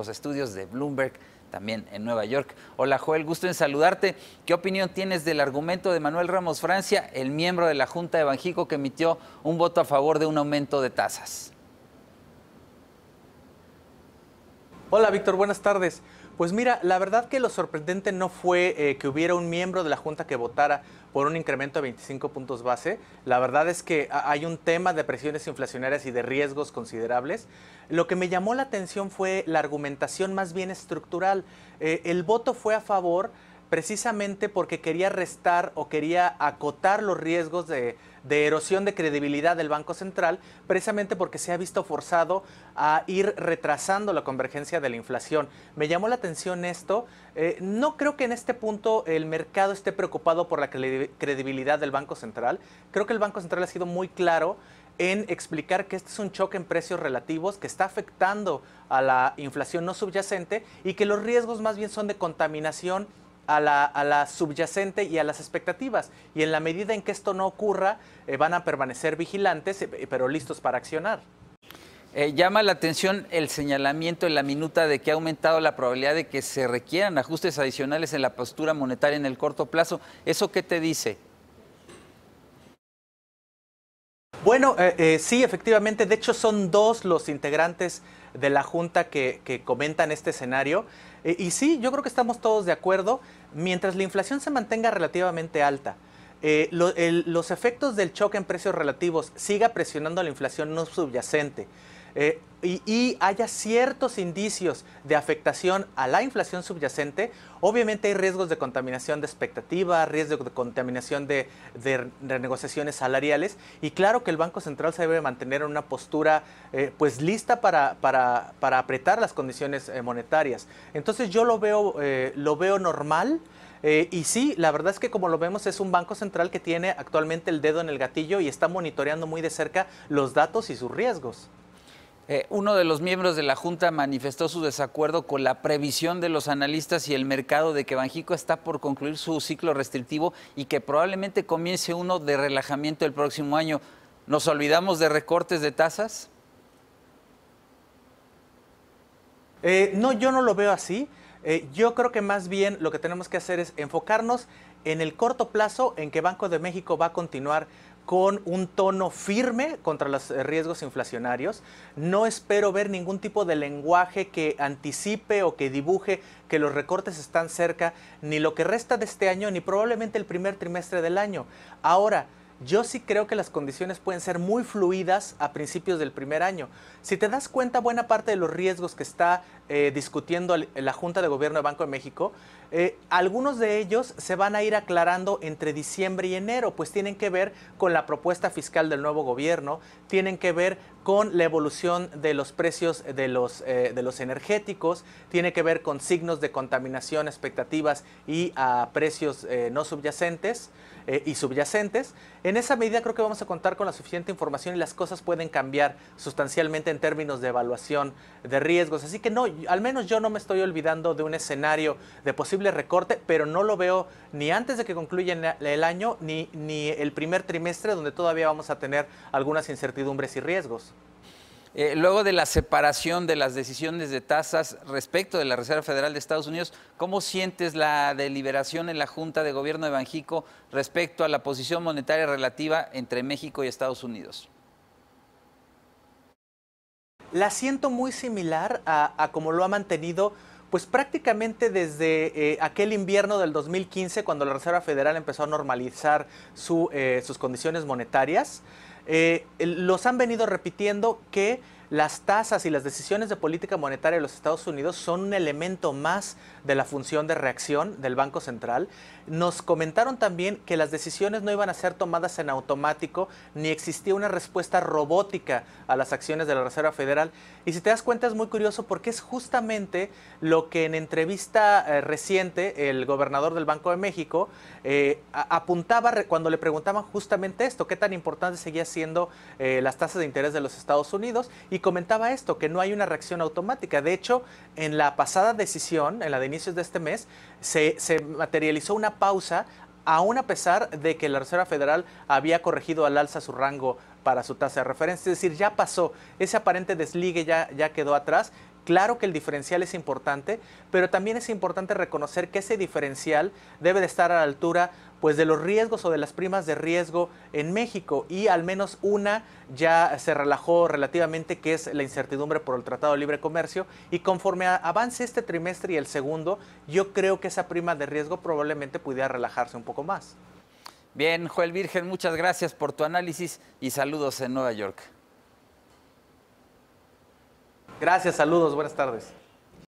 los estudios de Bloomberg, también en Nueva York. Hola Joel, gusto en saludarte. ¿Qué opinión tienes del argumento de Manuel Ramos Francia, el miembro de la Junta de Banxico que emitió un voto a favor de un aumento de tasas? Hola Víctor, buenas tardes. Pues mira, la verdad que lo sorprendente no fue que hubiera un miembro de la Junta que votara por un incremento de 25 puntos base. La verdad es que hay un tema de presiones inflacionarias y de riesgos considerables. Lo que me llamó la atención fue la argumentación más bien estructural. El voto fue a favor precisamente porque quería restar o quería acotar los riesgos de erosión de credibilidad del Banco Central, precisamente porque se ha visto forzado a ir retrasando la convergencia de la inflación. Me llamó la atención esto. No creo que en este punto el mercado esté preocupado por la credibilidad del Banco Central. Creo que el Banco Central ha sido muy claro en explicar que este es un choque en precios relativos que está afectando a la inflación no subyacente y que los riesgos más bien son de contaminación a la subyacente y a las expectativas. Y en la medida en que esto no ocurra, van a permanecer vigilantes, pero listos para accionar. Llama la atención el señalamiento en la minuta de que ha aumentado la probabilidad de que se requieran ajustes adicionales en la postura monetaria en el corto plazo. ¿Eso qué te dice? Bueno, sí, efectivamente. De hecho, son dos los integrantes de la Junta que comentan este escenario. Y sí, yo creo que estamos todos de acuerdo. Mientras la inflación se mantenga relativamente alta, los efectos del choque en precios relativos siga presionando a la inflación no subyacente, y haya ciertos indicios de afectación a la inflación subyacente, obviamente hay riesgos de contaminación de expectativa, riesgos de contaminación de renegociaciones salariales, y claro que el Banco Central se debe mantener en una postura pues lista para apretar las condiciones monetarias. Entonces yo lo veo normal. Y sí, la verdad es que como lo vemos es un Banco Central que tiene actualmente el dedo en el gatillo y está monitoreando muy de cerca los datos y sus riesgos. Uno de los miembros de la Junta manifestó su desacuerdo con la previsión de los analistas y el mercado de que Banxico está por concluir su ciclo restrictivo y que probablemente comience uno de relajamiento el próximo año. ¿Nos olvidamos de recortes de tasas? No, yo no lo veo así. Yo creo que más bien lo que tenemos que hacer es enfocarnos en el corto plazo, en que Banco de México va a continuar con un tono firme contra los riesgos inflacionarios. No espero ver ningún tipo de lenguaje que anticipe o que dibuje que los recortes están cerca, ni lo que resta de este año, ni probablemente el primer trimestre del año. Ahora, yo sí creo que las condiciones pueden ser muy fluidas a principios del primer año. Si te das cuenta, buena parte de los riesgos que está discutiendo la Junta de Gobierno de Banco de México, algunos de ellos se van a ir aclarando entre diciembre y enero, pues tienen que ver con la propuesta fiscal del nuevo gobierno, tienen que ver con la evolución de los precios de los energéticos, tiene que ver con signos de contaminación, expectativas y a precios no subyacentes y subyacentes. En esa medida creo que vamos a contar con la suficiente información y las cosas pueden cambiar sustancialmente en términos de evaluación de riesgos. Así que no, al menos yo no me estoy olvidando de un escenario de posible recorte, pero no lo veo ni antes de que concluya el año ni el primer trimestre, donde todavía vamos a tener algunas incertidumbres y riesgos. Luego de la separación de las decisiones de tasas respecto de la Reserva Federal de Estados Unidos, ¿cómo sientes la deliberación en la Junta de Gobierno de Banxico respecto a la posición monetaria relativa entre México y Estados Unidos? La siento muy similar a como lo ha mantenido pues prácticamente desde aquel invierno del 2015, cuando la Reserva Federal empezó a normalizar sus condiciones monetarias. Los han venido repitiendo que las tasas y las decisiones de política monetaria de los Estados Unidos son un elemento más de la función de reacción del Banco Central. Nos comentaron también que las decisiones no iban a ser tomadas en automático, ni existía una respuesta robótica a las acciones de la Reserva Federal. Y si te das cuenta es muy curioso porque es justamente lo que en entrevista reciente el gobernador del Banco de México apuntaba cuando le preguntaban justamente esto, qué tan importante seguía siendo las tasas de interés de los Estados Unidos, y comentaba esto, que no hay una reacción automática. De hecho, en la pasada decisión, en la de inicios de este mes, se materializó una pausa, aún a pesar de que la Reserva Federal había corregido al alza su rango para su tasa de referencia. Es decir, ya pasó, ese aparente desligue ya quedó atrás, Claro que el diferencial es importante, pero también es importante reconocer que ese diferencial debe de estar a la altura pues de los riesgos o de las primas de riesgo en México, y al menos una ya se relajó relativamente, que es la incertidumbre por el Tratado de Libre Comercio, y conforme avance este trimestre y el segundo, yo creo que esa prima de riesgo probablemente pudiera relajarse un poco más. Bien, Joel Virgen, muchas gracias por tu análisis y saludos en Nueva York. Gracias, saludos, buenas tardes.